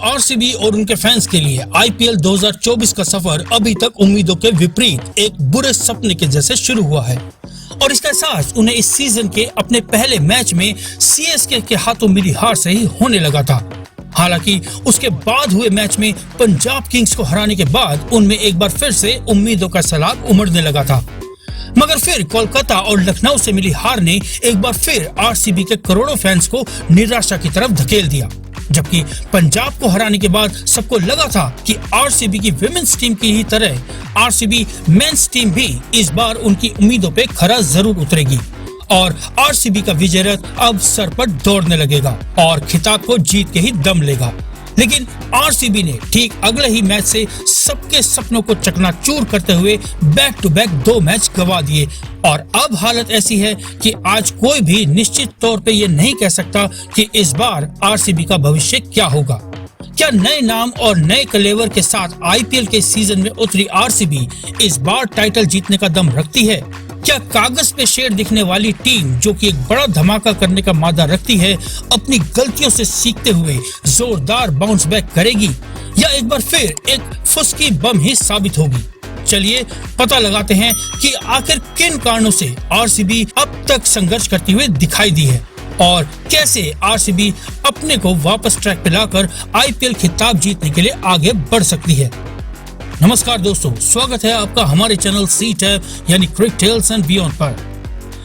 RCB और उनके fans के लिए आईपीएल 2024 का सफर अभी तक उम्मीदों के विपरीत एक बुरे सपने के जैसे शुरू हुआ है और इसका एहसास उन्हें इस सीजन के अपने पहले मैच में सीएसके के हाथों मिली हार से ही होने लगा था। हालांकि उसके बाद हुए मैच में पंजाब किंग्स को हराने के बाद उनमें एक बार फिर से उम्मीदों का सैलाब उमड़ने लगा था, मगर फिर कोलकाता और लखनऊ से मिली हार ने एक बार फिर आरसीबी के करोड़ों फैंस को निराशा की तरफ धकेल दिया। जबकि पंजाब को हराने के बाद सबको लगा था कि आरसीबी की विमेंस टीम की ही तरह आरसीबी मेंस टीम भी इस बार उनकी उम्मीदों पे खरा जरूर उतरेगी और आरसीबी का विजय रथ अब सर पर दौड़ने लगेगा और खिताब को जीत के ही दम लेगा। लेकिन आरसीबी ने ठीक अगले ही मैच से सबके सपनों को चकनाचूर करते हुए बैक टू बैक 2 मैच गंवा दिए और अब हालत ऐसी है कि आज कोई भी निश्चित तौर पे ये नहीं कह सकता कि इस बार आरसीबी का भविष्य क्या होगा। क्या नए नाम और नए कलेवर के साथ आईपीएल के सीजन में उतरी आरसीबी इस बार टाइटल जीतने का दम रखती है? क्या कागज पे शेर दिखने वाली टीम जो कि एक बड़ा धमाका करने का मादा रखती है अपनी गलतियों से सीखते हुए जोरदार बाउंस बैक करेगी या एक बार फिर एक फुसकी बम ही साबित होगी? चलिए पता लगाते हैं कि आखिर किन कारणों से आरसीबी अब तक संघर्ष करती हुई दिखाई दी है और कैसे आरसीबी अपने को वापस ट्रैक पे लाकर आईपीएल खिताब जीतने के लिए आगे बढ़ सकती है। नमस्कार दोस्तों, स्वागत है आपका हमारे चैनल सी टैब यानी क्रिकेट टेल्स एंड बियॉन्ड पर।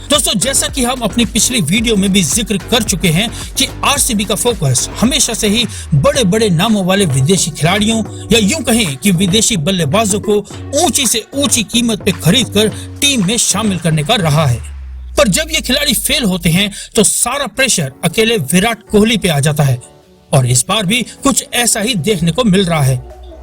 दोस्तों, जैसा कि हम अपनी पिछली वीडियो में भी जिक्र कर चुके हैं कि आरसीबी का फोकस हमेशा से ही बड़े बड़े नामों वाले विदेशी खिलाड़ियों या यूं कहें कि विदेशी बल्लेबाजों को ऊंची से ऊंची कीमत पे खरीदकर टीम में शामिल करने का रहा है। पर जब ये खिलाड़ी फेल होते हैं तो सारा प्रेशर अकेले विराट कोहली पे आ जाता है और इस बार भी कुछ ऐसा ही देखने को मिल रहा है,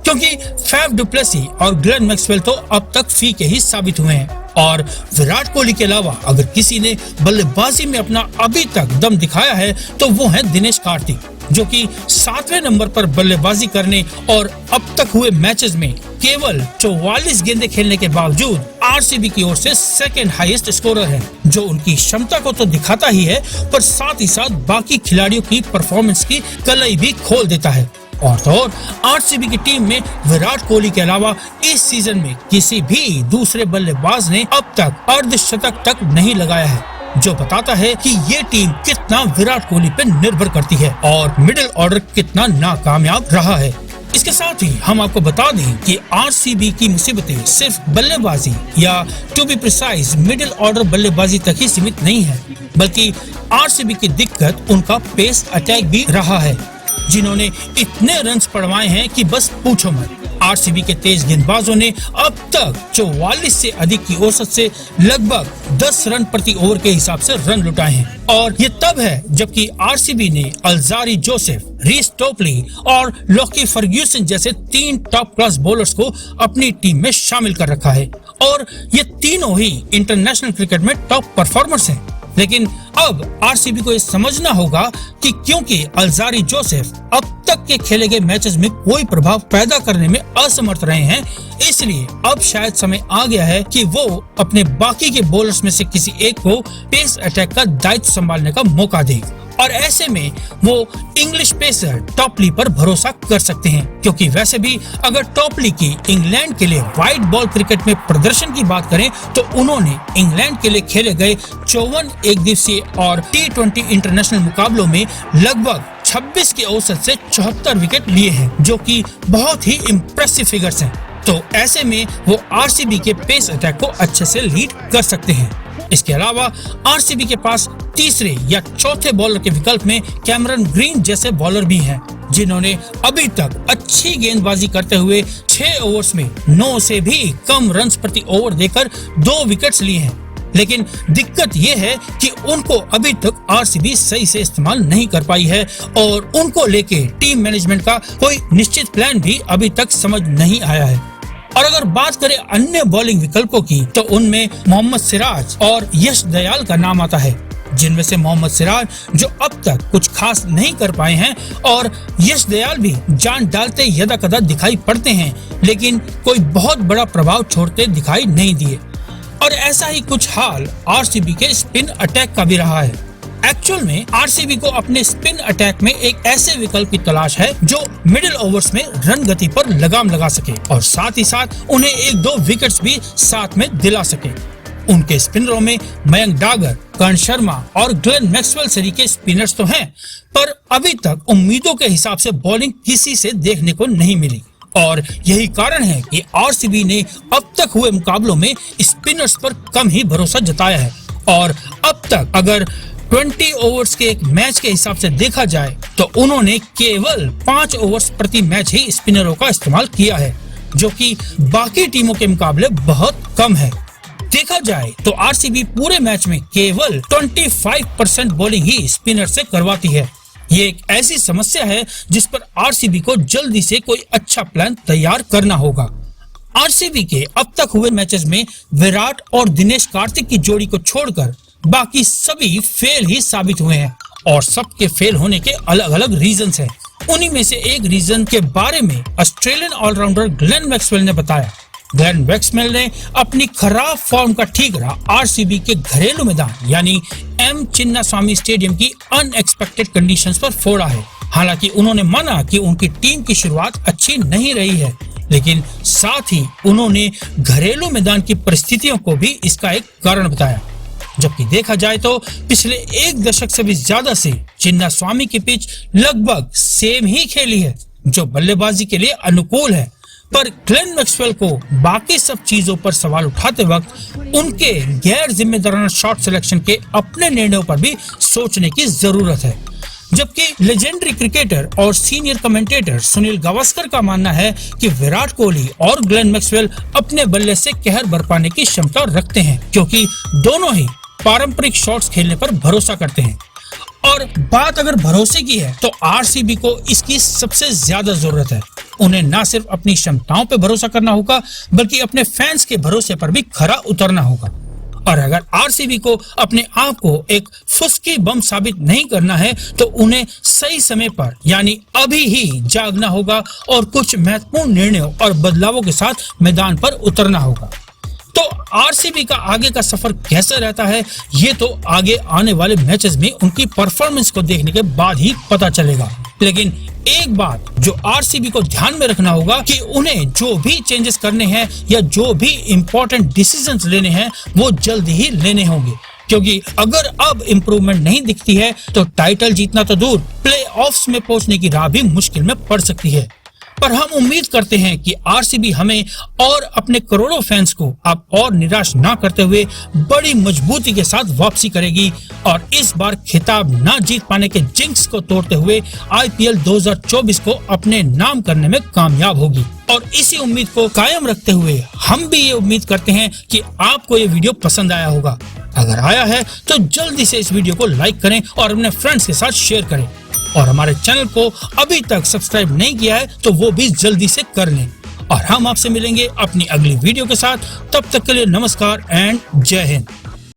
क्योंकि फैफ डु प्लेसी और ग्लेन मैक्सवेल तो अब तक फीके ही साबित हुए हैं और विराट कोहली के अलावा अगर किसी ने बल्लेबाजी में अपना अभी तक दम दिखाया है तो वो है दिनेश कार्तिक, जो कि 7वें नंबर पर बल्लेबाजी करने और अब तक हुए मैचेस में केवल 44 गेंदें खेलने के बावजूद आरसीबी की ओर से सेकंड हाईएस्ट स्कोरर है, जो उनकी क्षमता को तो दिखाता ही है पर साथ ही साथ बाकी खिलाड़ियों की परफॉर्मेंस की कलई भी खोल देता है। और तो और आरसीबी की टीम में विराट कोहली के अलावा इस सीजन में किसी भी दूसरे बल्लेबाज ने अब तक अर्धशतक तक नहीं लगाया है, जो बताता है कि ये टीम कितना विराट कोहली पे निर्भर करती है और मिडिल ऑर्डर कितना नाकामयाब रहा है। इसके साथ ही हम आपको बता दें कि आरसीबी की मुसीबतें सिर्फ बल्लेबाजी या to be precise middle order बल्लेबाजी तक ही सीमित नहीं है, बल्कि आरसीबी की दिक्कत उनका पेस अटैक भी रहा है, जिन्होंने इतने रन्स पड़वाए हैं कि बस पूछो मत। आरसीबी के तेज गेंदबाजों ने अब तक 44 से अधिक की औसत से लगभग 10 रन प्रति ओवर के हिसाब से रन लुटाए हैं और ये तब है जबकि आरसीबी ने अल्जारी जोसेफ, रीस टोपली और लॉकी फर्ग्यूसन जैसे 3 टॉप क्लास बॉलर्स को अपनी टीम में शामिल कर रखा है और ये तीनों ही इंटरनेशनल क्रिकेट में टॉप परफॉर्मर्स हैं। लेकिन अब आरसीबी को ये समझना होगा कि क्योंकि अल्जारी जोसेफ अब तक के खेले गए मैचेस में कोई प्रभाव पैदा करने में असमर्थ रहे हैं, इसलिए अब शायद समय आ गया है कि वो अपने बाकी के बॉलर्स में से किसी एक को पेस अटैक का दायित्व संभालने का मौका दे और ऐसे में वो इंग्लिश पेसर टॉपली पर भरोसा कर सकते हैं, क्योंकि वैसे भी अगर टॉपली की इंग्लैंड के लिए व्हाइट बॉल क्रिकेट में प्रदर्शन की बात करें तो उन्होंने इंग्लैंड के लिए खेले गए 54 एक दिवसीय और T20 इंटरनेशनल मुकाबलों में लगभग 26 के औसत से 74 विकेट लिए हैं, जो कि बहुत ही इम्प्रेसिव फिगर्स हैं। तो ऐसे में वो आरसीबी के पेस अटैक को अच्छे से लीड कर सकते हैं। इसके अलावा आरसीबी के पास तीसरे या चौथे बॉलर के विकल्प में कैमरन ग्रीन जैसे बॉलर भी हैं, जिन्होंने अभी तक अच्छी गेंदबाजी करते हुए 6 ओवर्स में 9 से भी कम रन्स प्रति ओवर देकर 2 विकेट्स लिए हैं। लेकिन दिक्कत ये है कि उनको अभी तक आरसीबी सही से इस्तेमाल नहीं कर पाई है और उनको लेके टीम मैनेजमेंट का कोई निश्चित प्लान भी अभी तक समझ नहीं आया है। और अगर बात करें अन्य बॉलिंग विकल्पों की तो उनमें मोहम्मद सिराज और यश दयाल का नाम आता है, जिनमें से मोहम्मद सिराज जो अब तक कुछ खास नहीं कर पाए हैं और यश दयाल भी जान डालते यदा कदा दिखाई पड़ते हैं, लेकिन कोई बहुत बड़ा प्रभाव छोड़ते दिखाई नहीं दिए। और ऐसा ही कुछ हाल आरसीबी के स्पिन अटैक का भी रहा है। एक्चुअल में आरसीबी को अपने स्पिन अटैक में एक ऐसे विकल्प की तलाश है जो मिडिल ओवर्स में रन गति पर लगाम लगा सके और साथ ही साथ उन्हें 1-2 विकेट्स भी साथ में दिला सके। उनके स्पिनरों में मयंक डागर, कर्ण शर्मा और ग्लेन मैक्सवेल सरी के स्पिनर्स तो हैं, पर अभी तक उम्मीदों के हिसाब से बॉलिंग किसी से देखने को नहीं मिली और यही कारण है कि आरसीबी ने अब तक हुए मुकाबलों में स्पिनर्स पर कम ही भरोसा जताया है और अब तक अगर 20 ओवर्स के एक मैच के हिसाब से देखा जाए तो उन्होंने केवल 5 ओवर्स प्रति मैच ही स्पिनरों का इस्तेमाल किया है, जो कि बाकी टीमों के मुकाबले बहुत कम है। देखा जाए तो आरसीबी पूरे मैच में केवल 25% बॉलिंग ही स्पिनर से करवाती है। ये एक ऐसी समस्या है जिस पर आरसीबी को जल्दी से कोई अच्छा प्लान तैयार करना होगा। आरसीबी के अब तक हुए मैचेस में विराट और दिनेश कार्तिक की जोड़ी को छोड़कर बाकी सभी फेल ही साबित हुए हैं और सबके फेल होने के अलग अलग रीजंस हैं। उन्हीं में से एक रीजन के बारे में ऑस्ट्रेलियन ऑलराउंडर ग्लेन मैक्सवेल ने बताया। ग्लेन मैक्सवेल ने अपनी खराब फॉर्म का ठीकरा आरसीबी के घरेलू मैदान यानी एम चिन्नास्वामी स्टेडियम की अनएक्सपेक्टेड कंडीशंस पर फोड़ा है। हालांकि उन्होंने माना कि उनकी टीम की शुरुआत अच्छी नहीं रही है, लेकिन साथ ही उन्होंने घरेलू मैदान की परिस्थितियों को भी इसका एक कारण बताया। जबकि देखा जाए तो पिछले एक दशक से भी ज्यादा से चिन्नास्वामी की पिच लगभग सेम ही खेली है, जो बल्लेबाजी के लिए अनुकूल है। पर ग्लेन मैक्सवेल को बाकी सब चीजों पर सवाल उठाते वक्त उनके गैर जिम्मेदाराना शॉट सिलेक्शन के अपने निर्णयों पर भी सोचने की जरूरत है। जबकि लेजेंडरी क्रिकेटर और सीनियर कमेंटेटर सुनील गावस्कर का मानना है कि विराट कोहली और ग्लेन मैक्सवेल अपने बल्ले से कहर बरपाने की क्षमता रखते हैं, क्योंकि दोनों ही पारंपरिक शॉट्स खेलने पर भरोसा करते हैं। और बात अगर भरोसे की है तो आरसीबी को इसकी सबसे ज्यादा जरूरत है। उन्हें न सिर्फ अपनी क्षमताओं पर भरोसा करना होगा बल्कि अपने फैंस के भरोसे पर भी खरा उतरना होगा। और अगर आरसीबी को अपने आप को एक फुसकी बम साबित नहीं करना है तो उन्हें सही समय पर यानी अभी ही जागना होगा और कुछ महत्वपूर्ण निर्णयों और बदलावों के साथ मैदान पर उतरना होगा। तो आरसीबी का आगे का सफर कैसा रहता है ये तो आगे आने वाले मैचेस में उनकी परफॉर्मेंस को देखने के बाद ही पता चलेगा। लेकिन एक बात जो आरसीबी को ध्यान में रखना होगा कि उन्हें जो भी चेंजेस करने हैं या जो भी इंपॉर्टेंट डिसीजंस लेने हैं वो जल्द ही लेने होंगे, क्योंकि अगर अब इम्प्रूवमेंट नहीं दिखती है तो टाइटल जीतना तो दूर प्लेऑफ्स में पहुंचने की राह भी मुश्किल में पड़ सकती है। पर हम उम्मीद करते हैं कि आरसीबी हमें और अपने करोड़ों फैंस को अब और निराश ना करते हुए बड़ी मजबूती के साथ वापसी करेगी और इस बार खिताब ना जीत पाने के जिंक्स को तोड़ते हुए आईपीएल 2024 को अपने नाम करने में कामयाब होगी। और इसी उम्मीद को कायम रखते हुए हम भी ये उम्मीद करते हैं कि आपको ये वीडियो पसंद आया होगा। अगर आया है तो जल्दी से इस वीडियो को लाइक करें और अपने फ्रेंड्स के साथ शेयर करें और हमारे चैनल को अभी तक सब्सक्राइब नहीं किया है तो वो भी जल्दी से कर लें। और हम आपसे मिलेंगे अपनी अगली वीडियो के साथ। तब तक के लिए नमस्कार एंड जय हिंद।